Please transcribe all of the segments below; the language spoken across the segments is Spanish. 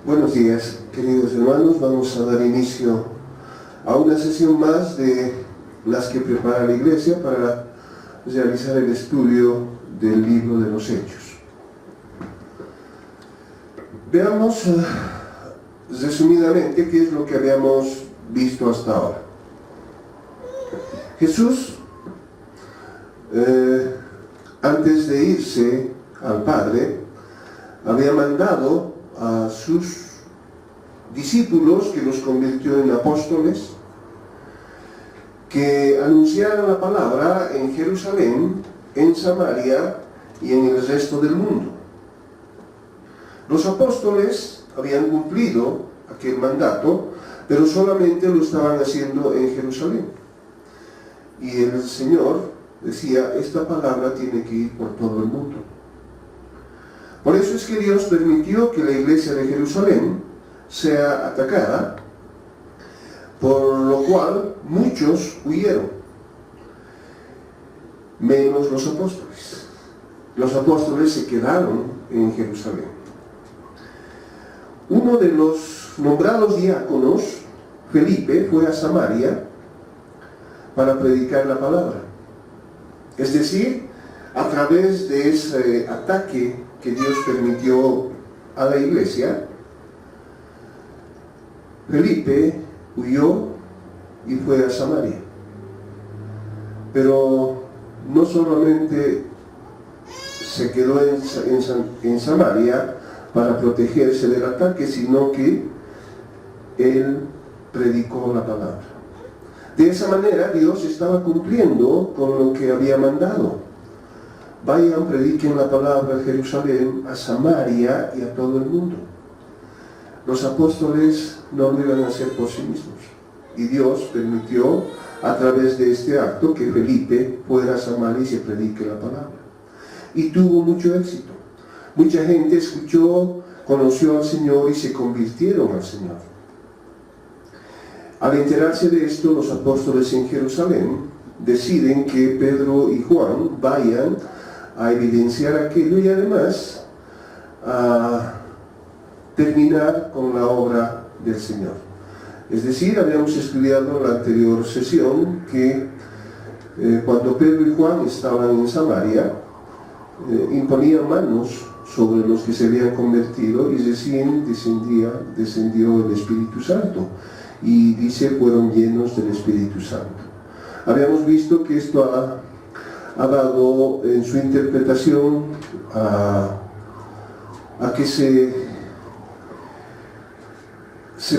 Buenos días, queridos hermanos. Vamos a dar inicio a una sesión más de las que prepara la Iglesia para realizar el estudio del libro de los Hechos. Veamos resumidamente qué es lo que habíamos visto hasta ahora. Jesús, antes de irse al Padre, había mandado a sus discípulos, que los convirtió en apóstoles, que anunciaran la palabra en Jerusalén, en Samaria y en el resto del mundo. Los apóstoles habían cumplido aquel mandato, pero solamente lo estaban haciendo en Jerusalén. Y el Señor decía, esta palabra tiene que ir por todo el mundo. Por eso es que Dios permitió que la iglesia de Jerusalén sea atacada, por lo cual muchos huyeron, menos los apóstoles. Los apóstoles se quedaron en Jerusalén. Uno de los nombrados diáconos, Felipe, fue a Samaria para predicar la palabra. Es decir, a través de ese ataque que Dios permitió a la iglesia, Felipe huyó y fue a Samaria. Pero no solamente se quedó en Samaria para protegerse del ataque, sino que él predicó la palabra. De esa manera Dios estaba cumpliendo con lo que había mandado. Vayan, prediquen la palabra a Jerusalén, a Samaria y a todo el mundo. Los apóstoles no lo iban a hacer por sí mismos. Y Dios permitió, a través de este acto, que Felipe fuera a Samaria y se predique la palabra. Y tuvo mucho éxito. Mucha gente escuchó, conoció al Señor y se convirtieron al Señor. Al enterarse de esto, los apóstoles en Jerusalén deciden que Pedro y Juan vayan a evidenciar aquello y además a terminar con la obra del Señor. Es decir, habíamos estudiado en la anterior sesión que cuando Pedro y Juan estaban en Samaria, imponían manos sobre los que se habían convertido y recién descendió el Espíritu Santo. Y dice, fueron llenos del Espíritu Santo. Habíamos visto que esto ha dado en su interpretación a que se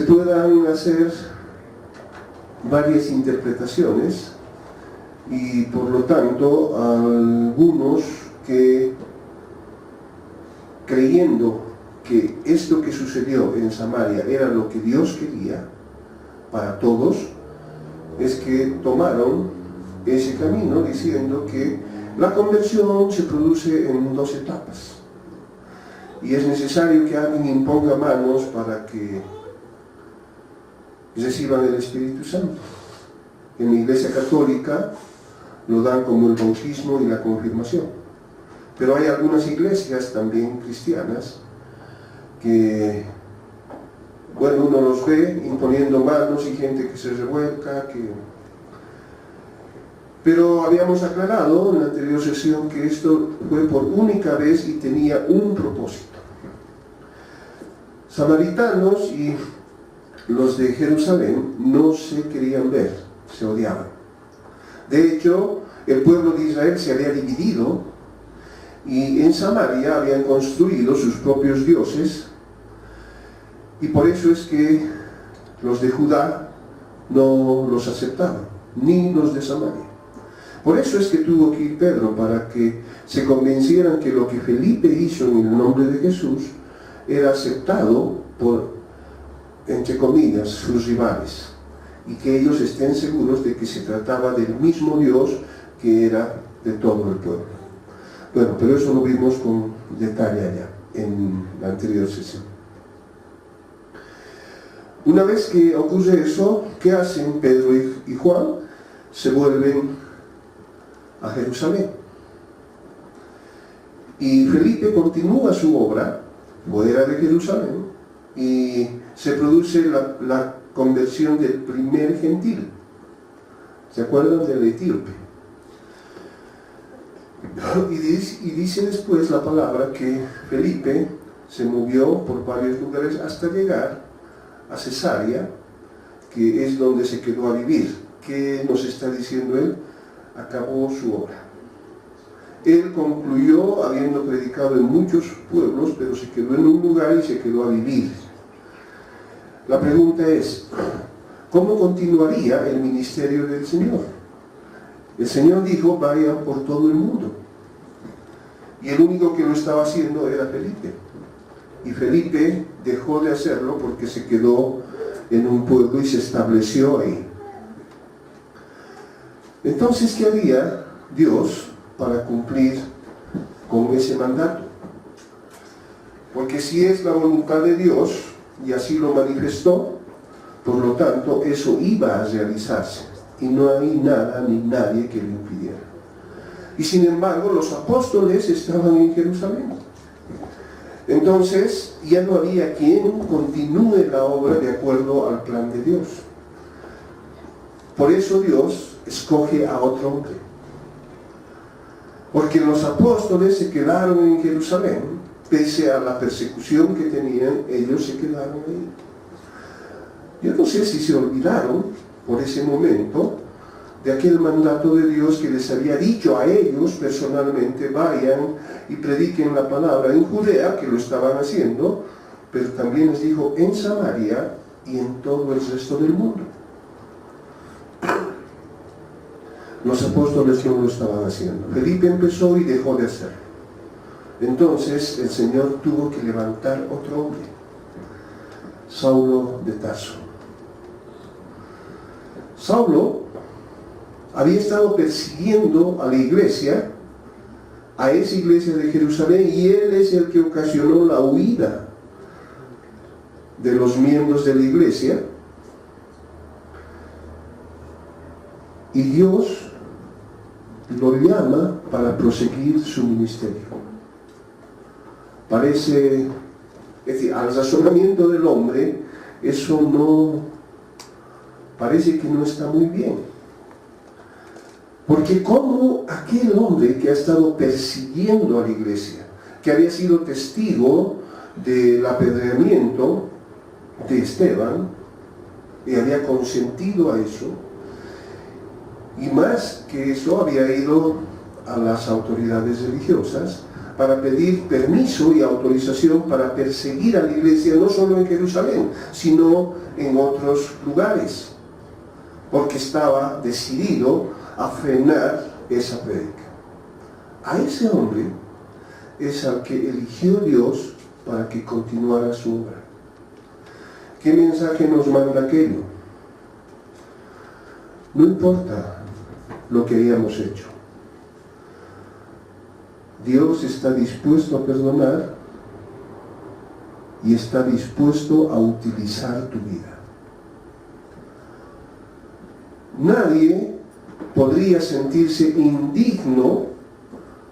puedan hacer varias interpretaciones y por lo tanto algunos que, creyendo que esto que sucedió en Samaria era lo que Dios quería para todos, es que tomaron ese camino diciendo que la conversión se produce en 2 etapas y es necesario que alguien imponga manos para que reciban el Espíritu Santo. En la Iglesia Católica lo dan como el bautismo y la confirmación, pero hay algunas iglesias también cristianas que, bueno, uno los ve imponiendo manos y gente que se revuelca, pero habíamos aclarado en la anterior sesión que esto fue por única vez y tenía un propósito. Samaritanos y los de Jerusalén no se querían ver, se odiaban. De hecho, el pueblo de Israel se había dividido y en Samaria habían construido sus propios dioses. Y por eso es que los de Judá no los aceptaban, ni los de Samaria. Por eso es que tuvo que ir Pedro, para que se convencieran que lo que Felipe hizo en el nombre de Jesús era aceptado por, entre comillas, sus rivales. Y que ellos estén seguros de que se trataba del mismo Dios que era de todo el pueblo. Bueno, pero eso lo vimos con detalle allá, en la anterior sesión. Una vez que ocurre eso, ¿qué hacen Pedro y Juan? Se vuelven a Jerusalén. Y Felipe continúa su obra fuera de Jerusalén, y se produce la conversión del primer gentil. ¿Se acuerdan del etíope? Y dice después la palabra que Felipe se movió por varios lugares hasta llegar a Cesarea, que es donde se quedó a vivir. ¿Qué nos está diciendo él? Acabó su obra. Él concluyó habiendo predicado en muchos pueblos, pero se quedó en un lugar y se quedó a vivir. La pregunta es, ¿cómo continuaría el ministerio del Señor? El Señor dijo, vayan por todo el mundo. Y el único que lo estaba haciendo era Felipe. Y Felipe dejó de hacerlo porque se quedó en un pueblo y se estableció ahí. Entonces, ¿qué haría Dios para cumplir con ese mandato? Porque si es la voluntad de Dios, y así lo manifestó, por lo tanto, eso iba a realizarse. Y no hay nada ni nadie que lo impidiera. Y sin embargo, los apóstoles estaban en Jerusalén. Entonces, ya no había quien continúe la obra de acuerdo al plan de Dios. Por eso Dios escoge a otro hombre. Porque los apóstoles se quedaron en Jerusalén, pese a la persecución que tenían, ellos se quedaron ahí. Yo no sé si se olvidaron por ese momento de aquel mandato de Dios que les había dicho a ellos personalmente, vayan y prediquen la palabra en Judea, que lo estaban haciendo, pero también les dijo en Samaria y en todo el resto del mundo. Los apóstoles no lo estaban haciendo. Felipe empezó y dejó de hacerlo. Entonces el Señor tuvo que levantar otro hombre, Saulo de Tarso. Saulo había estado persiguiendo a la iglesia, a esa iglesia de Jerusalén, y él es el que ocasionó la huida de los miembros de la iglesia. Y Dios lo llama para proseguir su ministerio. Parece, es decir, al razonamiento del hombre, eso no, parece que no está muy bien. Porque como aquel hombre que ha estado persiguiendo a la iglesia, que había sido testigo del apedreamiento de Esteban, y había consentido a eso, y más que eso había ido a las autoridades religiosas para pedir permiso y autorización para perseguir a la iglesia, no solo en Jerusalén, sino en otros lugares, porque estaba decidido a frenar esa prédica. A ese hombre es al que eligió Dios para que continuara su obra. ¿Qué mensaje nos manda aquello? No importa lo que hayamos hecho. Dios está dispuesto a perdonar y está dispuesto a utilizar tu vida. Nadie podría sentirse indigno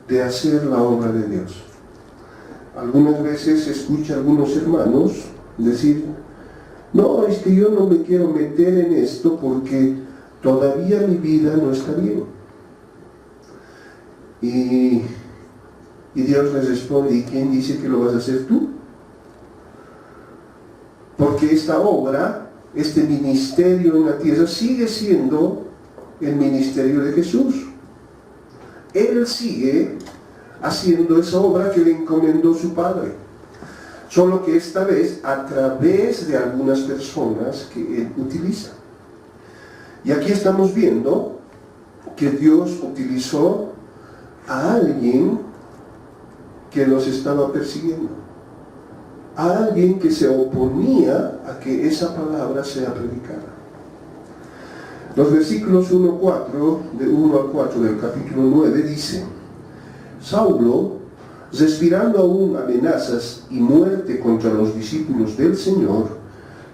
de hacer la obra de Dios. Algunas veces escucho a algunos hermanos decir, no, es que yo no me quiero meter en esto porque todavía mi vida no está bien. Y Dios les responde, ¿y quién dice que lo vas a hacer tú? Porque esta obra, este ministerio en la tierra sigue siendo el ministerio de Jesús. Él sigue haciendo esa obra que le encomendó su Padre. Solo que esta vez a través de algunas personas que Él utiliza. Y aquí estamos viendo que Dios utilizó a alguien que los estaba persiguiendo. A alguien que se oponía a que esa palabra sea predicada. Los versículos 1 al 4 del capítulo 9 dicen, Saulo, respirando aún amenazas y muerte contra los discípulos del Señor,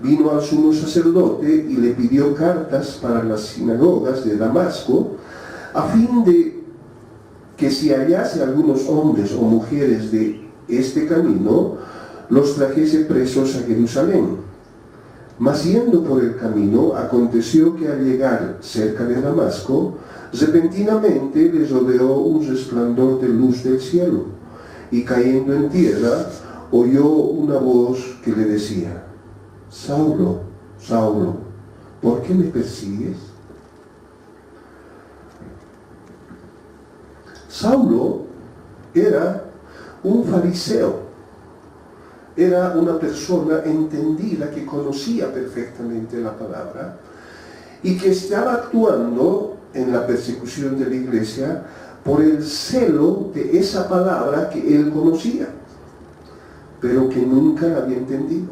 vino al sumo sacerdote y le pidió cartas para las sinagogas de Damasco, a fin de que si hallase algunos hombres o mujeres de este camino, los trajese presos a Jerusalén. Mas yendo por el camino, aconteció que al llegar cerca de Damasco, repentinamente les rodeó un resplandor de luz del cielo, y cayendo en tierra, oyó una voz que le decía: Saulo, Saulo, ¿por qué me persigues? Saulo era un fariseo, era una persona entendida que conocía perfectamente la palabra y que estaba actuando en la persecución de la iglesia por el celo de esa palabra que él conocía, pero que nunca la había entendido.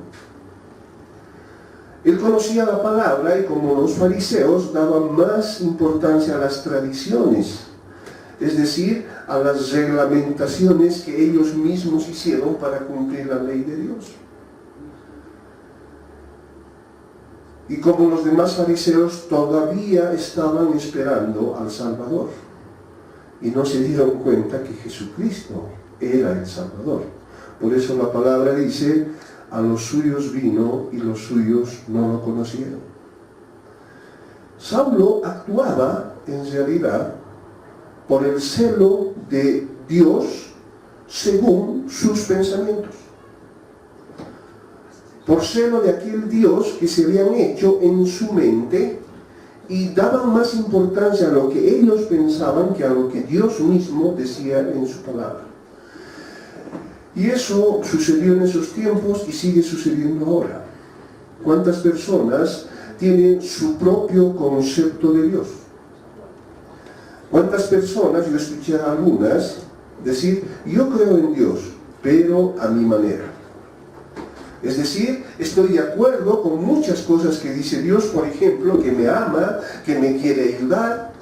Él conocía la palabra y, como los fariseos, daba más importancia a las tradiciones, es decir, a las reglamentaciones que ellos mismos hicieron para cumplir la ley de Dios. Y como los demás fariseos todavía estaban esperando al Salvador y no se dieron cuenta que Jesucristo era el Salvador. Por eso la palabra dice: a los suyos vino y los suyos no lo conocieron. Saulo actuaba en realidad por el celo de Dios según sus pensamientos, por celo de aquel Dios que se habían hecho en su mente, y daban más importancia a lo que ellos pensaban que a lo que Dios mismo decía en su palabra. Y eso sucedió en esos tiempos y sigue sucediendo ahora. ¿Cuántas personas tienen su propio concepto de Dios? ¿Cuántas personas, yo escuché a algunas decir: yo creo en Dios, pero a mi manera? Es decir, estoy de acuerdo con muchas cosas que dice Dios, por ejemplo, que me ama, que me quiere ayudar,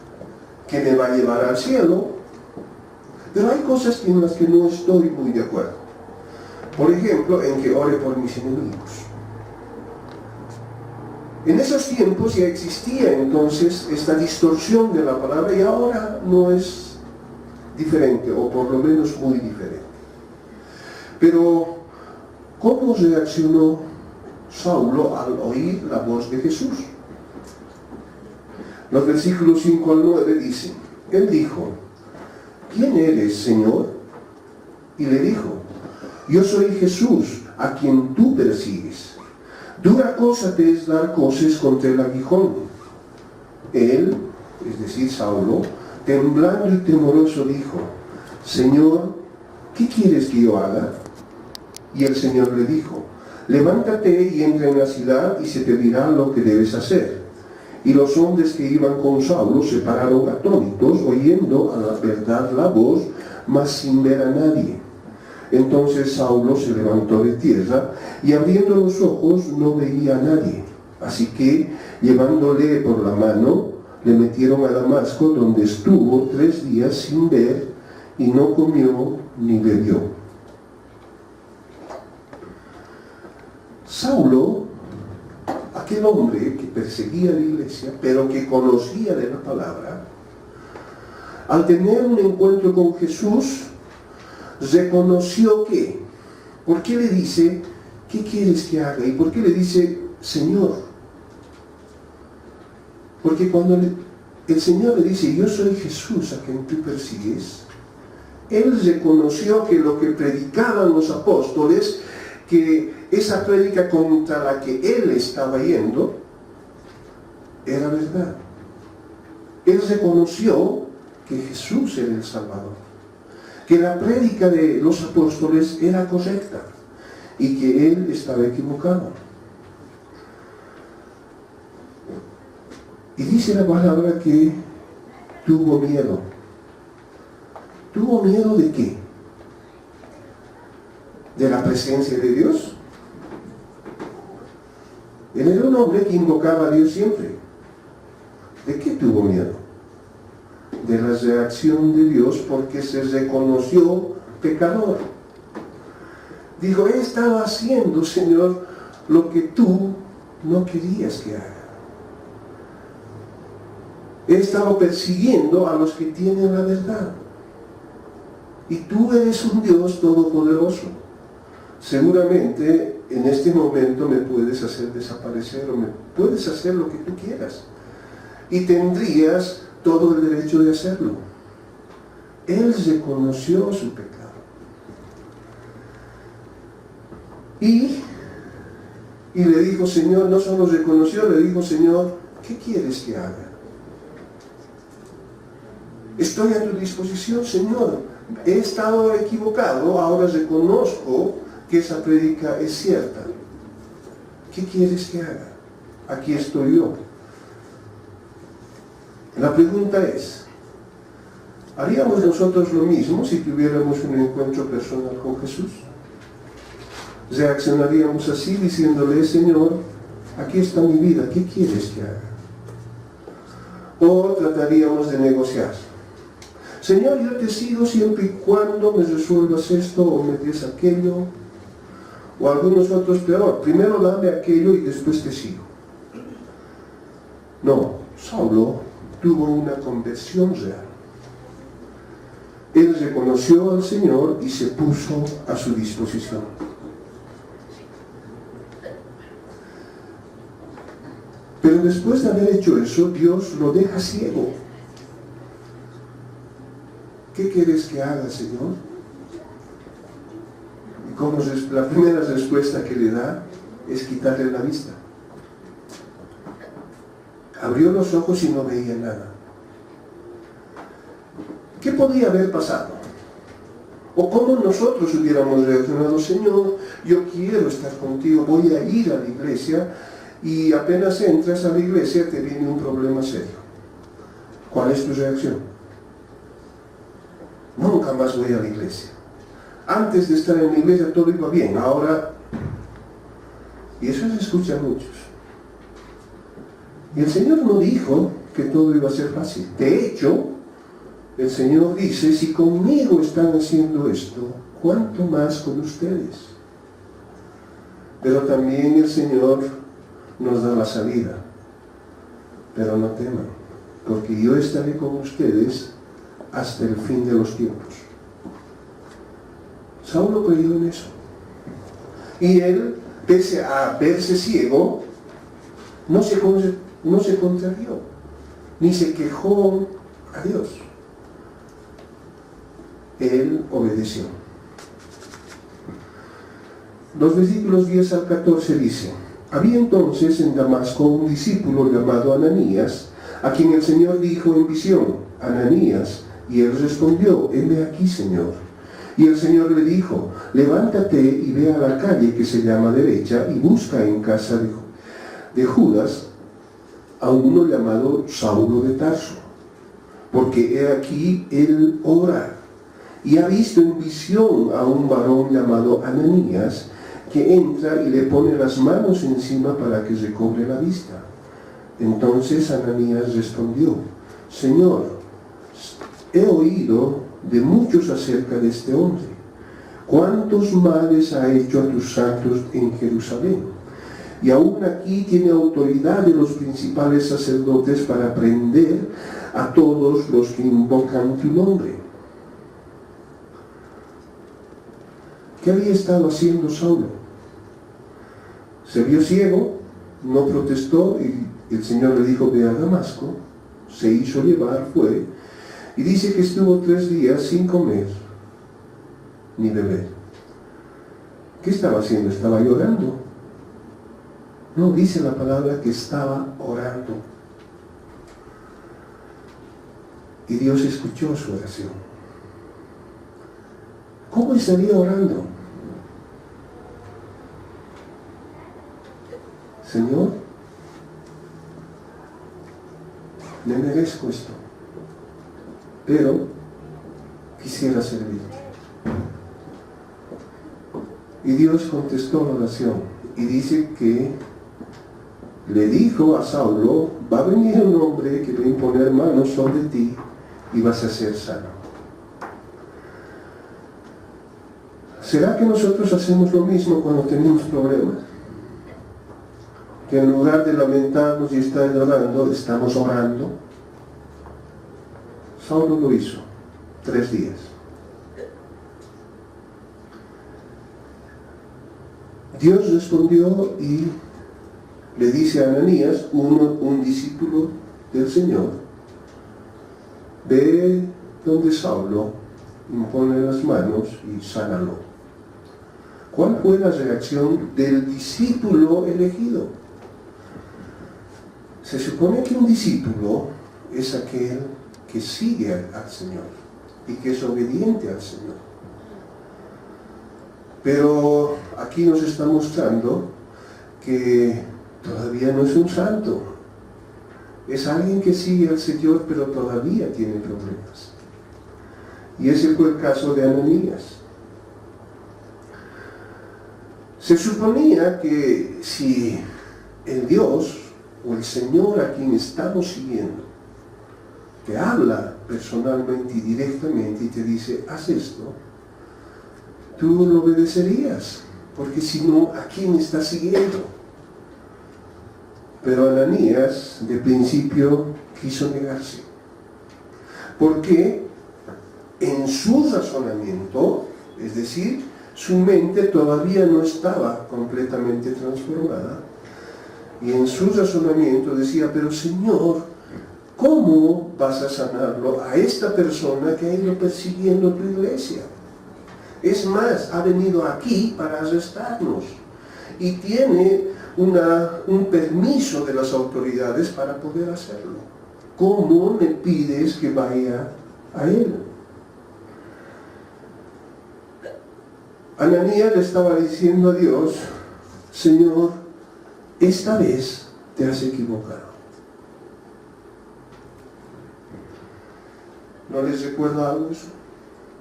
que me va a llevar al cielo, pero hay cosas en las que no estoy muy de acuerdo. Por ejemplo, en que ore por mis enemigos. En esos tiempos ya existía entonces esta distorsión de la palabra, y ahora no es diferente, o por lo menos muy diferente. Pero, ¿cómo reaccionó Saulo al oír la voz de Jesús? Los versículos 5 al 9 dicen: él dijo: ¿quién eres, Señor? Y le dijo: yo soy Jesús, a quien tú persigues. Dura cosa te es dar coces contra el aguijón. Él, es decir, Saulo, temblando y temoroso dijo: Señor, ¿qué quieres que yo haga? Y el Señor le dijo: levántate y entra en la ciudad, y se te dirá lo que debes hacer. Y los hombres que iban con Saulo se pararon atónitos, oyendo a la verdad la voz, mas sin ver a nadie. Entonces Saulo se levantó de tierra, y abriendo los ojos no veía a nadie. Así que, llevándole por la mano, le metieron a Damasco, donde estuvo 3 días sin ver, y no comió ni bebió. Saulo, aquel hombre que perseguía a la iglesia, pero que conocía de la palabra, al tener un encuentro con Jesús, reconoció que, ¿por qué le dice, qué quieres que haga? ¿Y por qué le dice, Señor? Porque cuando el Señor le dice, yo soy Jesús a quien tú persigues, él reconoció que lo que predicaban los apóstoles, que esa prédica contra la que él estaba yendo, era verdad. Él reconoció que Jesús era el Salvador, que la prédica de los apóstoles era correcta y que él estaba equivocado. Y dice la palabra que tuvo miedo. ¿Tuvo miedo de qué? ¿De la presencia de Dios? Él era un hombre que invocaba a Dios siempre. ¿De qué tuvo miedo? De la reacción de Dios, porque se reconoció pecador. Dijo, he estado haciendo, Señor, lo que tú no querías que haga. He estado persiguiendo a los que tienen la verdad. Y tú eres un Dios todopoderoso. seguramente en este momento me puedes hacer desaparecer o me puedes hacer lo que tú quieras. Y tendrías todo el derecho de hacerlo. Él reconoció su pecado. Y le dijo, Señor, no solo reconoció, le dijo, Señor, ¿qué quieres que haga? Estoy a tu disposición, Señor. He estado equivocado, ahora reconozco que esa prédica es cierta. ¿Qué quieres que haga? Aquí estoy yo. La pregunta es, ¿haríamos nosotros lo mismo si tuviéramos un encuentro personal con Jesús? ¿Reaccionaríamos así diciéndole, Señor, aquí está mi vida, ¿qué quieres que haga? ¿O trataríamos de negociar? Señor, yo te sigo siempre y cuando me resuelvas esto o me des aquello, o algunos otros peor, primero dame aquello y después te sigo. No, Saulo tuvo una conversión real. Él reconoció al Señor y se puso a su disposición. Pero después de haber hecho eso, Dios lo deja ciego. ¿Qué quieres que haga, Señor? Y como la primera respuesta que le da es quitarle la vista. Abrió los ojos y no veía nada. ¿Qué podía haber pasado? ¿O cómo nosotros hubiéramos reaccionado? Señor, yo quiero estar contigo, voy a ir a la iglesia, y apenas entras a la iglesia te viene un problema serio. ¿Cuál es tu reacción? Nunca más voy a la iglesia. Antes de estar en la iglesia todo iba bien, ahora... Y eso se escucha a muchos. Y el Señor no dijo que todo iba a ser fácil. De hecho, el Señor dice, si conmigo están haciendo esto, ¿cuánto más con ustedes? Pero también el Señor nos da la salida. Pero no teman, porque yo estaré con ustedes hasta el fin de los tiempos. Saulo creyó en eso. Y él, pese a verse ciego, no se contrarió, ni se quejó a Dios. Él obedeció. Los versículos 10 al 14 dicen: había entonces en Damasco un discípulo llamado Ananías, a quien el Señor dijo en visión, Ananías, y él respondió, heme aquí, Señor. Y el Señor le dijo, levántate y ve a la calle que se llama Derecha y busca en casa de Judas a uno llamado Saulo de Tarso, porque he aquí él ora, y ha visto en visión a un varón llamado Ananías, que entra y le pone las manos encima para que recobre la vista. Entonces Ananías respondió, Señor, he oído de muchos acerca de este hombre, cuántos males ha hecho a tus santos en Jerusalén, y aún aquí tiene autoridad de los principales sacerdotes para prender a todos los que invocan tu nombre. ¿Qué había estado haciendo Saulo? Se vio ciego, no protestó, y el Señor le dijo, ve a Damasco. Se hizo llevar, fue, y dice que estuvo 3 días sin comer ni beber. ¿Qué estaba haciendo? ¿Estaba llorando? No, dice la palabra que estaba orando. Y Dios escuchó su oración. ¿Cómo estaría orando? Señor, me merezco esto, pero quisiera servir. Y Dios contestó la oración y dice que le dijo a Saulo, va a venir un hombre que va a imponer manos sobre ti y vas a ser sano. ¿Será que nosotros hacemos lo mismo cuando tenemos problemas? Que en lugar de lamentarnos y estar llorando, estamos orando. Saulo lo hizo 3 días. Dios respondió y le dice a Ananías, un discípulo del Señor, ve donde Saulo, impone las manos y sánalo. ¿Cuál fue la reacción del discípulo elegido? Se supone que un discípulo es aquel que sigue al Señor y que es obediente al Señor. Pero aquí nos está mostrando que todavía no es un santo. Es alguien que sigue al Señor, pero todavía tiene problemas. Y ese fue el caso de Ananías. Se suponía que si el Dios o el Señor a quien estamos siguiendo te habla personalmente y directamente y te dice, haz esto, tú lo obedecerías, porque si no, ¿a quién estás siguiendo? Pero Ananías, de principio, quiso negarse. Porque en su razonamiento, es decir, su mente todavía no estaba completamente transformada, y en su razonamiento decía, pero Señor, ¿cómo vas a sanarlo a esta persona que ha ido persiguiendo tu iglesia? Es más, ha venido aquí para arrestarnos y tiene un permiso de las autoridades para poder hacerlo. ¿Cómo me pides que vaya a él? Ananías le estaba diciendo a Dios, Señor, esta vez te has equivocado. ¿No les recuerda algo eso?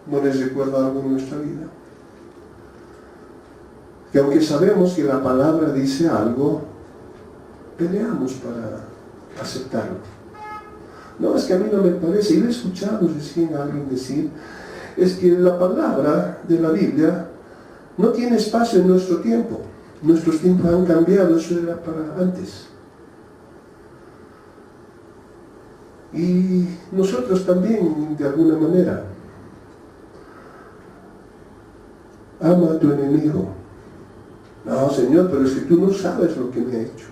¿No les recuerda algo en nuestra vida? Que aunque sabemos que la palabra dice algo, peleamos para aceptarlo. No, es que a mí no me parece, y lo he escuchado recién a alguien decir, es que la palabra de la Biblia no tiene espacio en nuestro tiempo. Nuestros tiempos han cambiado, eso era para antes. Y nosotros también, de alguna manera, ama a tu enemigo. No, Señor, pero es que tú no sabes lo que me ha hecho.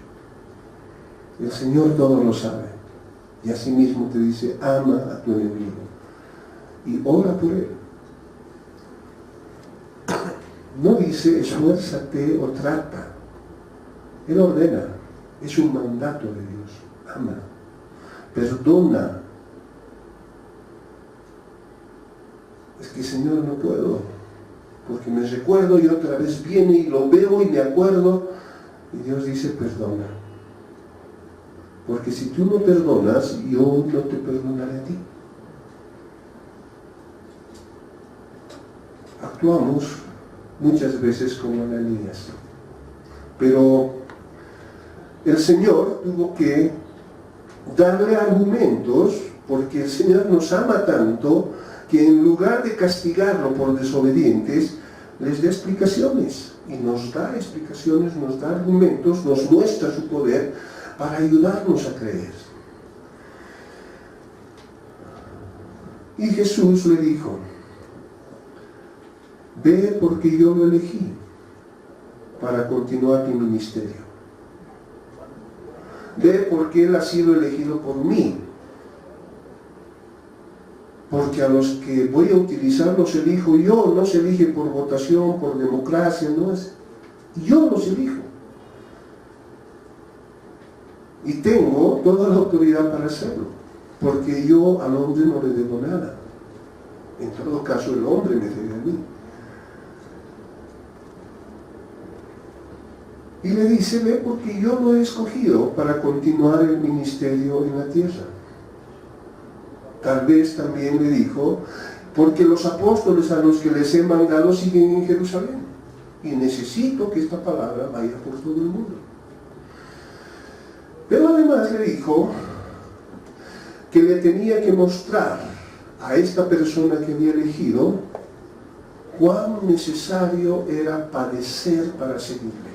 El Señor todo lo sabe. Y así mismo te dice, ama a tu enemigo. Y ora por él. No dice, esfuérzate o trata. Él ordena. Es un mandato de Dios. Ama. Perdona. Es que, Señor, no puedo. Porque me recuerdo y otra vez viene y lo veo y me acuerdo. Y Dios dice, perdona. Porque si tú no perdonas, yo no te perdonaré a ti. Actuamos muchas veces como Ananías. Pero el Señor tuvo que darle argumentos, porque el Señor nos ama tanto que en lugar de castigarlo por desobedientes, les da explicaciones. Y nos da explicaciones, nos da argumentos, nos muestra su poder para ayudarnos a creer. Y Jesús le dijo, ve porque yo lo elegí para continuar mi ministerio. Ve porque Él ha sido elegido por mí. Porque a los que voy a utilizar los elijo yo, no se elige por votación, por democracia, no es. Yo los elijo. Y tengo toda la autoridad para hacerlo, porque yo al hombre no le debo nada. En todo caso, el hombre me debe a mí. Y le dice, ve porque yo lo he escogido para continuar el ministerio en la tierra. Tal vez también le dijo, porque los apóstoles a los que les he mandado siguen en Jerusalén. Y necesito que esta palabra vaya por todo el mundo. Pero además le dijo que le tenía que mostrar a esta persona que había elegido cuán necesario era padecer para seguirle.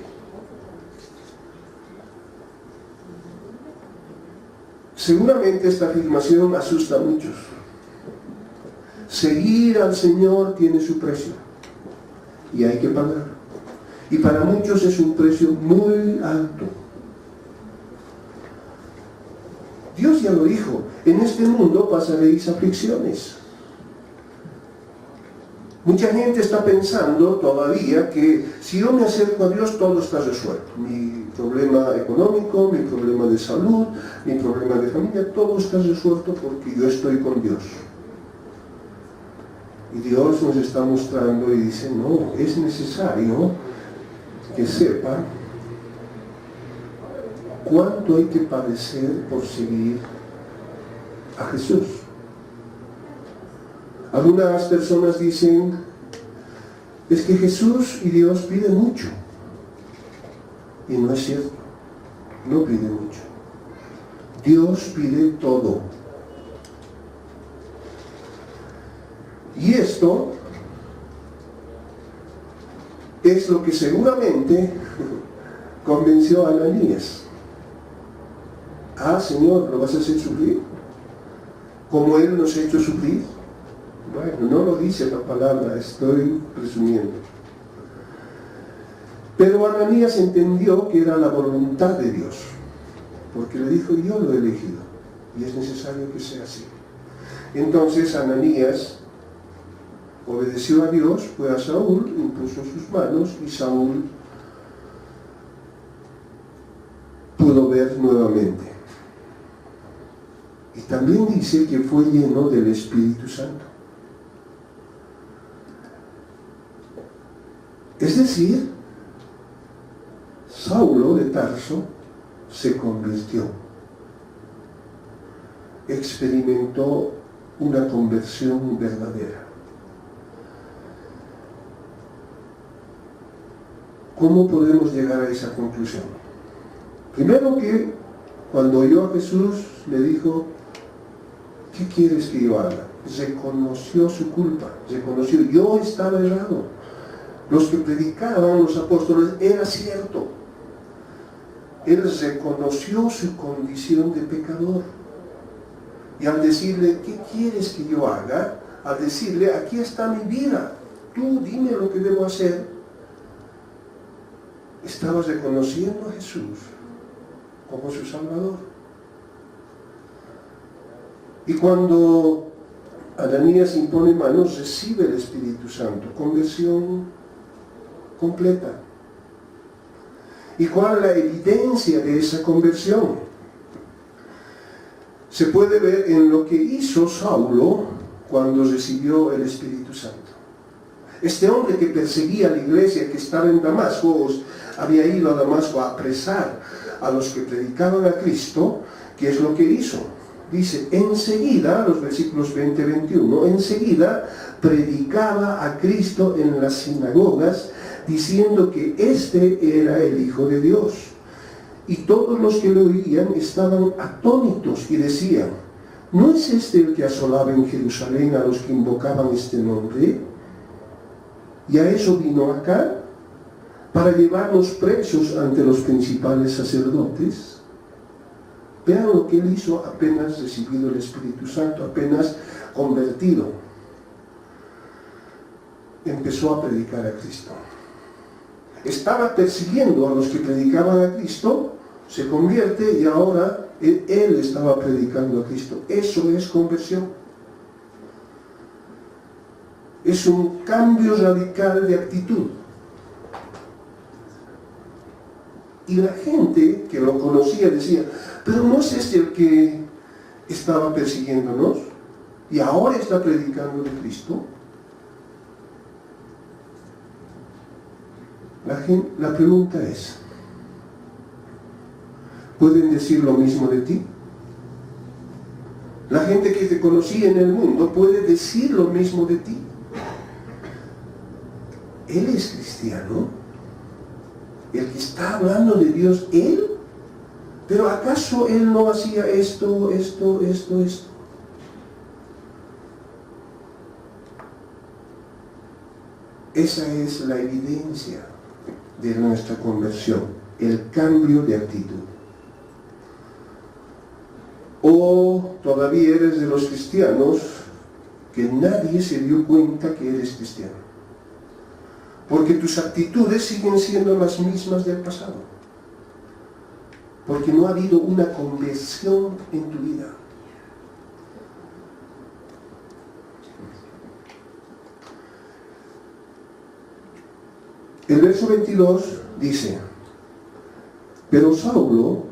Seguramente esta afirmación asusta a muchos. Seguir al Señor tiene su precio y hay que pagar. Y para muchos es un precio muy alto. Dios ya lo dijo, en este mundo pasaréis aflicciones. Mucha gente está pensando todavía que si yo me acerco a Dios todo está resuelto. Mi problema económico, mi problema de salud, mi problema de familia, todo está resuelto porque yo estoy con Dios. Y Dios nos está mostrando y dice, no, es necesario que sepa cuánto hay que padecer por seguir a Jesús. Algunas personas dicen, es que Jesús y Dios piden mucho. Y no es cierto, no pide mucho. Dios pide todo. Y esto es lo que seguramente convenció a Ananías. Ah, Señor, ¿lo vas a hacer sufrir? ¿Como Él nos ha hecho sufrir? Bueno, no lo dice la palabra, estoy presumiendo. Pero Ananías entendió que era la voluntad de Dios, porque le dijo, yo lo he elegido, y es necesario que sea así. Entonces Ananías obedeció a Dios, fue a Saúl, impuso sus manos, y Saúl pudo ver nuevamente. Y también dice que fue lleno del Espíritu Santo. Es decir, Saulo de Tarso se convirtió. Experimentó una conversión verdadera. ¿Cómo podemos llegar a esa conclusión? Primero que cuando oyó a Jesús le dijo, ¿qué quieres que yo haga? Reconoció su culpa, reconoció, yo estaba errado. Los que predicaban los apóstoles era cierto. Él reconoció su condición de pecador. Y al decirle, ¿qué quieres que yo haga? Al decirle, aquí está mi vida, tú dime lo que debo hacer. Estaba reconociendo a Jesús como su Salvador. Y cuando Ananías impone manos, recibe el Espíritu Santo, conversión completa. ¿Y cuál es la evidencia de esa conversión? Se puede ver en lo que hizo Saulo cuando recibió el Espíritu Santo. Este hombre que perseguía a la iglesia, que estaba en Damasco, había ido a Damasco a apresar a los que predicaban a Cristo. ¿Qué es lo que hizo? Dice, enseguida, los versículos 20-21, enseguida predicaba a Cristo en las sinagogas, diciendo que este era el Hijo de Dios. Y todos los que lo oían estaban atónitos y decían, ¿no es este el que asolaba en Jerusalén a los que invocaban este nombre? Y a eso vino acá, para llevarnos presos ante los principales sacerdotes. Vean lo que él hizo apenas recibido el Espíritu Santo, apenas convertido. Empezó a predicar a Cristo. Estaba persiguiendo a los que predicaban a Cristo, se convierte y ahora él estaba predicando a Cristo. Eso es conversión. Es un cambio radical de actitud. Y la gente que lo conocía decía, pero ¿no es este el que estaba persiguiéndonos y ahora está predicando de Cristo? La pregunta es, ¿pueden decir lo mismo de ti? La gente que te conocía en el mundo puede decir lo mismo de ti. Él es cristiano, el que está hablando de Dios, él, pero ¿acaso él no hacía esto? Esa es la evidencia de nuestra conversión, el cambio de actitud. O todavía eres de los cristianos que nadie se dio cuenta que eres cristiano. Porque tus actitudes siguen siendo las mismas del pasado. Porque no ha habido una conversión en tu vida. El verso 22 dice: pero Saulo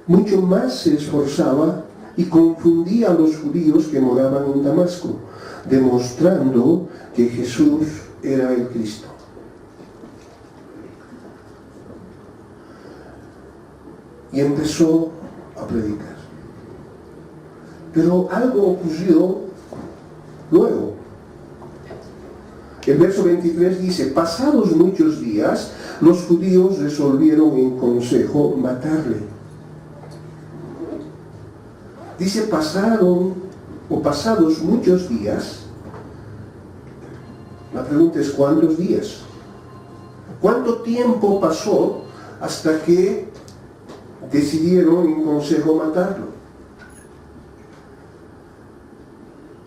mucho más se esforzaba y confundía a los judíos que moraban en Damasco, demostrando que Jesús era el Cristo. Y empezó a predicar. Pero algo ocurrió luego. El verso 23 dice: pasados muchos días, los judíos resolvieron en consejo matarle. Dice pasados muchos días. La pregunta es: ¿cuántos días? ¿Cuánto tiempo pasó hasta que decidieron en consejo matarlo?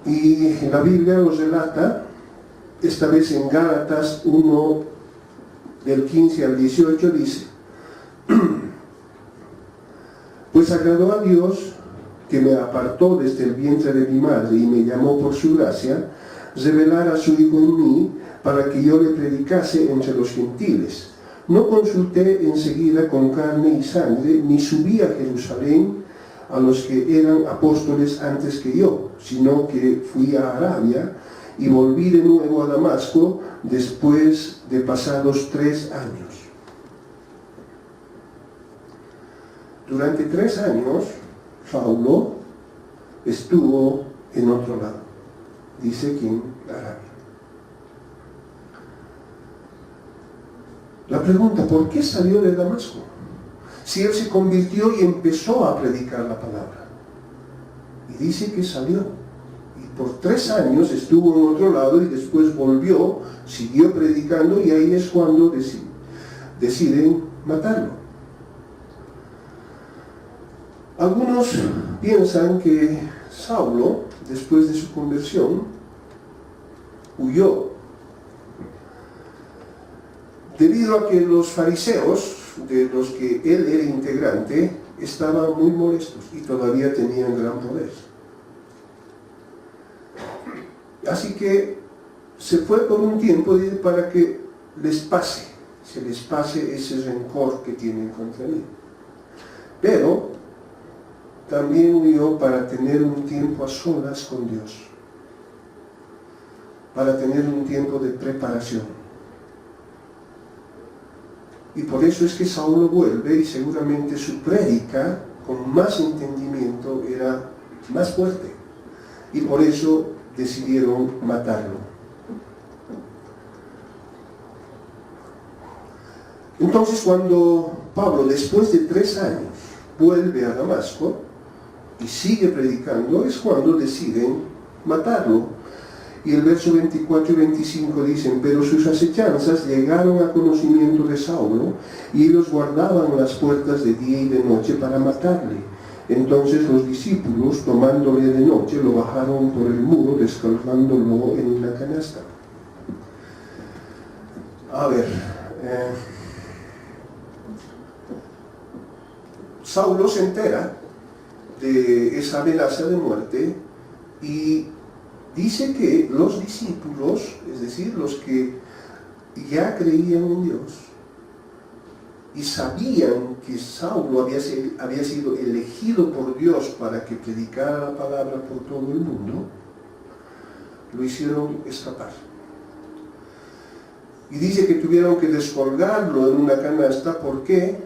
Y la Biblia nos relata, esta vez en Gálatas 1, del 15 al 18, dice: pues agradó a Dios, que me apartó desde el vientre de mi madre y me llamó por su gracia, revelar a su Hijo en mí, para que yo le predicase entre los gentiles. No consulté enseguida con carne y sangre, ni subí a Jerusalén a los que eran apóstoles antes que yo, sino que fui a Arabia y volví de nuevo a Damasco después de pasados 3 años. Durante 3 años, Saulo estuvo en otro lado, dice que en Arabia. La pregunta: ¿por qué salió de Damasco? Si él se convirtió y empezó a predicar la palabra. Y dice que salió. Y por 3 años estuvo en otro lado y después volvió, siguió predicando, y ahí es cuando deciden matarlo. Algunos piensan que Saulo, después de su conversión, huyó. Debido a que los fariseos, de los que él era integrante, estaban muy molestos y todavía tenían gran poder. Así que se fue por un tiempo para que se les pase ese rencor que tienen contra él. Pero también huyó para tener un tiempo a solas con Dios, para tener un tiempo de preparación. Y por eso es que Saulo vuelve, y seguramente su prédica, con más entendimiento, era más fuerte. Y por eso decidieron matarlo. Entonces, cuando Pablo, después de 3 años, vuelve a Damasco y sigue predicando, es cuando deciden matarlo. Y el verso 24 y 25 dicen: pero sus acechanzas llegaron a conocimiento de Saulo, y ellos guardaban las puertas de día y de noche para matarle. Entonces los discípulos, tomándole de noche, lo bajaron por el muro, descolgándolo en una canasta. A ver, Saulo se entera de esa amenaza de muerte y dice que los discípulos, es decir, los que ya creían en Dios y sabían que Saulo había sido elegido por Dios para que predicara la palabra por todo el mundo, lo hicieron escapar. Y dice que tuvieron que descolgarlo en una canasta. ¿Por qué?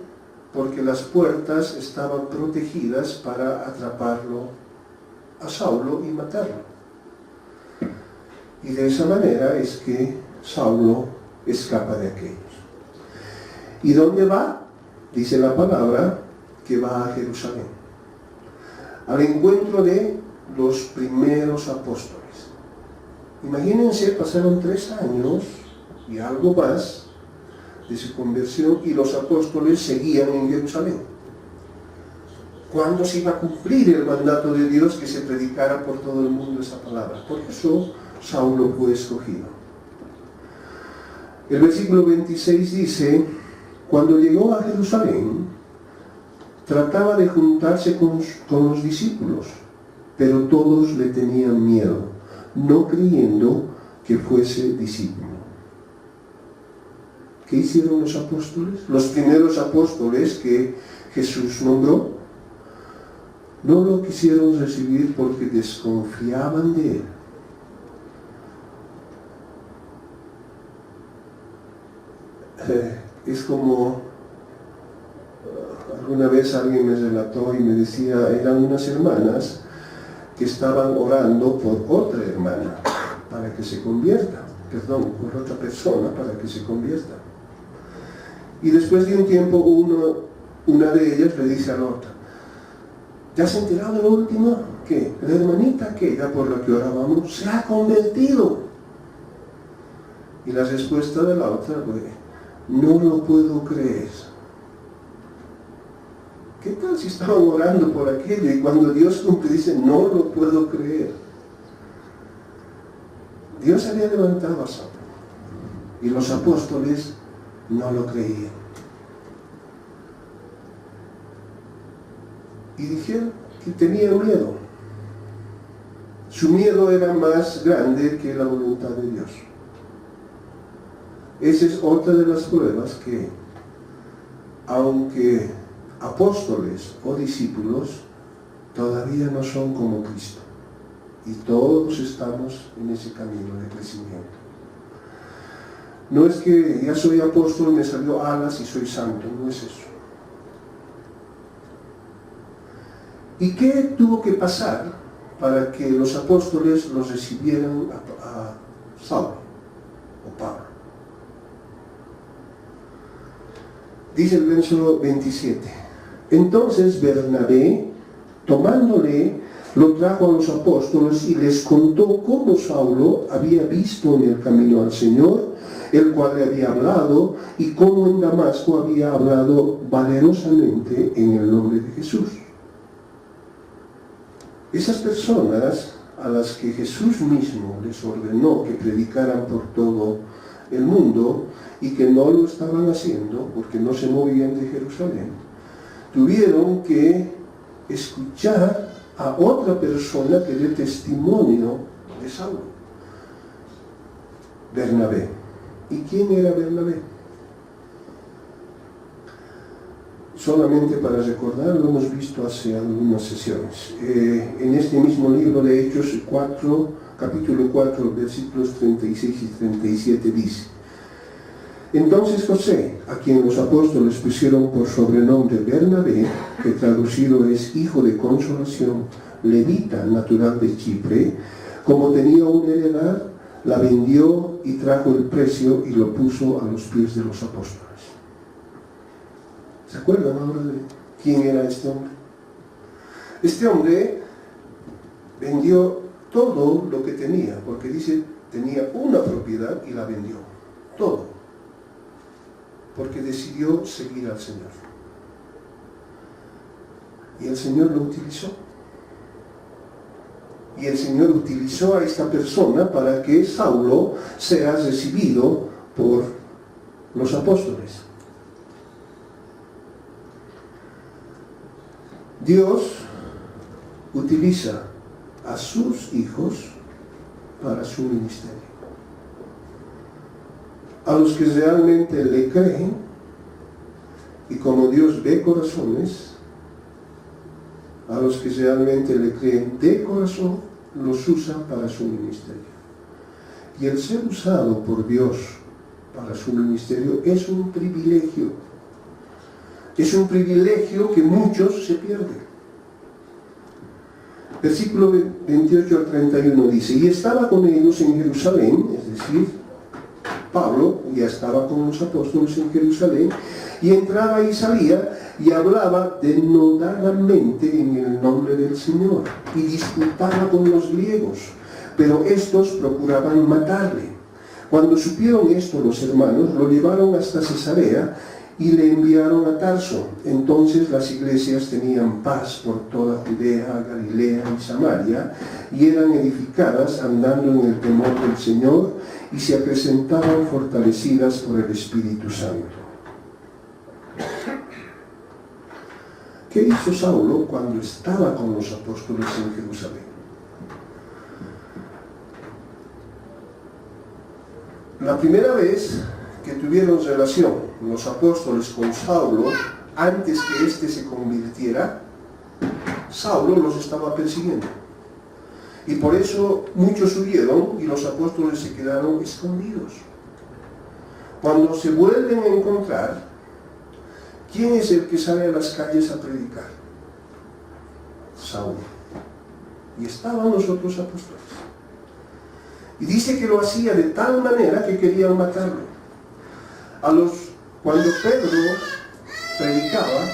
Porque las puertas estaban protegidas para atraparlo a Saulo y matarlo. Y de esa manera es que Saulo escapa de aquellos. ¿Y dónde va? Dice la palabra que va a Jerusalén, al encuentro de los primeros apóstoles. Imagínense, pasaron 3 años y algo más de su conversión, y los apóstoles seguían en Jerusalén. ¿Cuándo se iba a cumplir el mandato de Dios que se predicara por todo el mundo esa palabra? Por eso Saulo fue escogido. El versículo 26 dice, cuando llegó a Jerusalén, trataba de juntarse con los discípulos, pero todos le tenían miedo, no creyendo que fuese discípulo. ¿Qué hicieron los apóstoles? Los primeros apóstoles que Jesús nombró, no lo quisieron recibir porque desconfiaban de él. Es como, alguna vez alguien me relató y me decía, eran unas hermanas que estaban orando por otra hermana para que se convierta, por otra persona para que se convierta. Y después de un tiempo una de ellas le dice a la otra, ¿te has enterado de lo último? Que la hermanita aquella por la que orábamos se ha convertido. Y la respuesta de la otra fue, no lo puedo creer. ¿Qué tal si estaban orando por aquello y cuando Dios cumple dice, no lo puedo creer? Dios había levantado a Saulo y los apóstoles no lo creían. Y dijeron que tenían miedo. Su miedo era más grande que la voluntad de Dios. Esa es otra de las pruebas que, aunque apóstoles o discípulos, todavía no son como Cristo. Y todos estamos en ese camino de crecimiento. No es que ya soy apóstol, me salió alas y soy santo, no es eso. ¿Y qué tuvo que pasar para que los apóstoles los recibieran a Saulo o Pablo? Dice el verso 27. Entonces Bernabé, tomándole, lo trajo a los apóstoles y les contó cómo Saulo había visto en el camino al Señor, el cual le había hablado, y cómo en Damasco había hablado valerosamente en el nombre de Jesús. Esas personas a las que Jesús mismo les ordenó que predicaran por todo el mundo y que no lo estaban haciendo porque no se movían de Jerusalén, tuvieron que escuchar a otra persona que dé testimonio de Saulo, Bernabé. ¿Y quién era Bernabé? Solamente para recordar, lo hemos visto hace algunas sesiones. En este mismo libro de Hechos 4, capítulo 4, versículos 36 y 37 dice: Entonces José, a quien los apóstoles pusieron por sobrenombre Bernabé, que traducido es hijo de consolación, levita natural de Chipre, como tenía una heredad, la vendió y trajo el precio y lo puso a los pies de los apóstoles. ¿Se acuerdan ahora de quién era este hombre? Este hombre vendió todo lo que tenía, porque dice, tenía una propiedad y la vendió, todo, porque decidió seguir al Señor. Y el Señor lo utilizó. Y el Señor utilizó a esta persona para que Saulo sea recibido por los apóstoles. Dios utiliza a sus hijos para su ministerio. A los que realmente le creen, y como Dios ve corazones, a los que realmente le creen de corazón, los usa para su ministerio. Y el ser usado por Dios para su ministerio es un privilegio. Es un privilegio que muchos se pierden. Versículo 28 al 31 dice: Y estaba con ellos en Jerusalén, es decir, Pablo ya estaba con los apóstoles en Jerusalén, y entraba y salía y hablaba denodadamente en el nombre del Señor, y disputaba con los griegos, pero estos procuraban matarle. Cuando supieron esto los hermanos, lo llevaron hasta Cesarea y le enviaron a Tarso. Entonces las iglesias tenían paz por toda Judea, Galilea y Samaria, y eran edificadas andando en el temor del Señor y se presentaban fortalecidas por el Espíritu Santo. ¿Qué hizo Saulo cuando estaba con los apóstoles en Jerusalén? La primera vez que tuvieron relación los apóstoles con Saulo, antes que éste se convirtiera, Saulo los estaba persiguiendo. Y por eso muchos huyeron y los apóstoles se quedaron escondidos. Cuando se vuelven a encontrar, ¿quién es el que sale a las calles a predicar? Saulo. Y estaban los otros apóstoles. Y dice que lo hacía de tal manera que querían matarlo. Cuando Pedro predicaba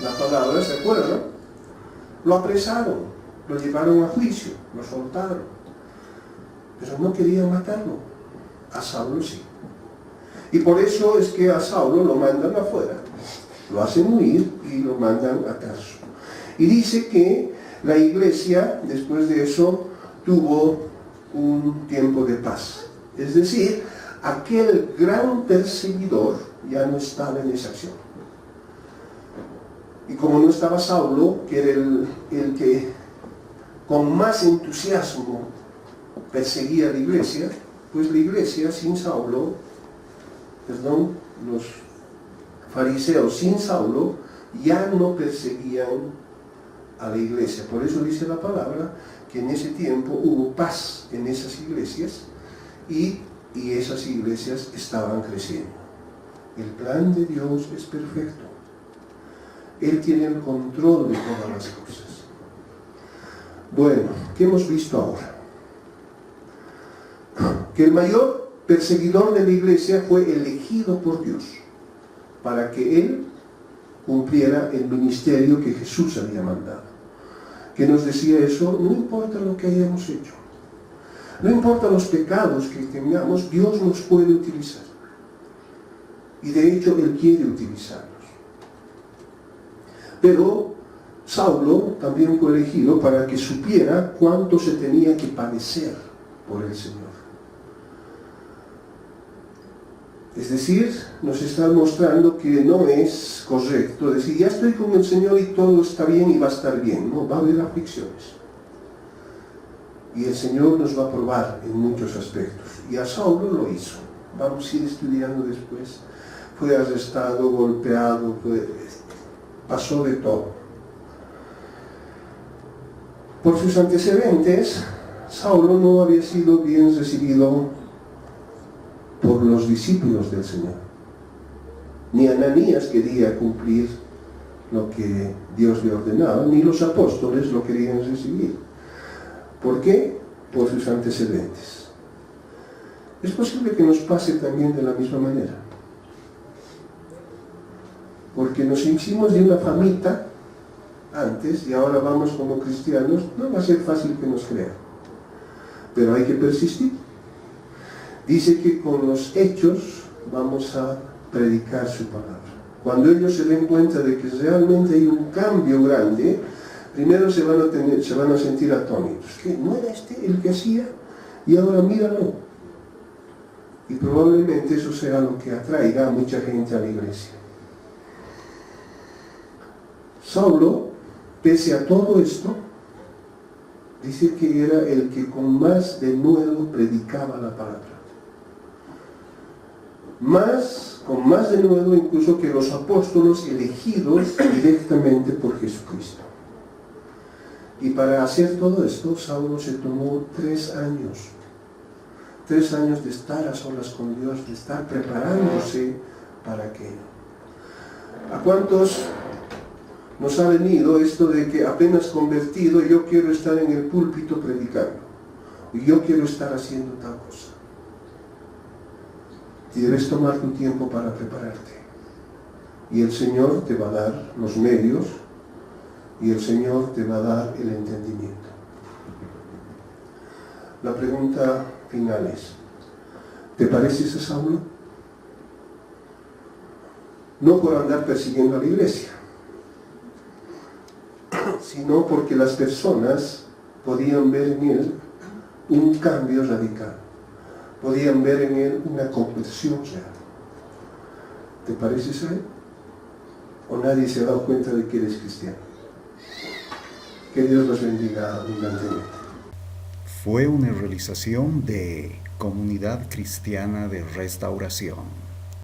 la palabra, ¿se acuerdan? Lo apresaron, lo llevaron a juicio, lo soltaron. Pero no querían matarlo. A Saulo sí. Y por eso es que a Saulo lo mandan afuera. Lo hacen huir y lo mandan a Tarso. Y dice que la iglesia, después de eso, tuvo un tiempo de paz. Es decir, aquel gran perseguidor ya no estaba en esa acción. Y como no estaba Saulo, que era el que con más entusiasmo perseguía a la iglesia, pues la iglesia sin Saulo, los fariseos sin Saulo ya no perseguían a la iglesia. Por eso dice la palabra que en ese tiempo hubo paz en esas iglesias y esas iglesias estaban creciendo. El plan de Dios es perfecto. Él tiene el control de todas las cosas. Bueno, ¿qué hemos visto ahora? Que el mayor perseguidor de la iglesia fue elegido por Dios para que él cumpliera el ministerio que Jesús había mandado. Que nos decía eso, no importa lo que hayamos hecho, no importa los pecados que tengamos, Dios nos puede utilizar. Y de hecho Él quiere utilizarnos. Pero Saulo también fue elegido para que supiera cuánto se tenía que padecer por el Señor. Es decir, nos está mostrando que no es correcto decir, ya estoy con el Señor y todo está bien y va a estar bien. No, va a haber aflicciones. Y el Señor nos va a probar en muchos aspectos. Y a Saulo lo hizo. Vamos a ir estudiando después. Fue arrestado, golpeado, pasó de todo. Por sus antecedentes, Saulo no había sido bien recibido por los discípulos del Señor. Ni Ananías quería cumplir lo que Dios le ordenaba, ni los apóstoles lo querían recibir. ¿Por qué? Por sus antecedentes. Es posible que nos pase también de la misma manera. Porque nos hicimos de una famita antes y ahora vamos como cristianos, no va a ser fácil que nos crean. Pero hay que persistir. Dice que con los hechos vamos a predicar su palabra. Cuando ellos se den cuenta de que realmente hay un cambio grande, primero se van a sentir atónitos. ¿Qué? ¿No era este el que hacía? Y ahora míralo. Y probablemente eso será lo que atraiga a mucha gente a la iglesia. Saulo, pese a todo esto, dice que era el que con más denuedo predicaba la palabra. Con más denuedo incluso que los apóstoles elegidos directamente por Jesucristo. Y para hacer todo esto, Saulo se tomó 3 años. 3 años de estar a solas con Dios, de estar preparándose para aquello. ¿A cuántos nos ha venido esto de que apenas convertido yo quiero estar en el púlpito predicando? Y yo quiero estar haciendo tal cosa. Y debes tomar tu tiempo para prepararte. Y el Señor te va a dar los medios y el Señor te va a dar el entendimiento. La pregunta final es, ¿te pareces a Saulo? No por andar persiguiendo a la iglesia, sino porque las personas podían ver en él un cambio radical. podían ver en él una conversión real. ¿Te pareces a él? ¿O nadie se ha dado cuenta de que eres cristiano? Que Dios los bendiga abundantemente. Fue una realización de Comunidad Cristiana de Restauración.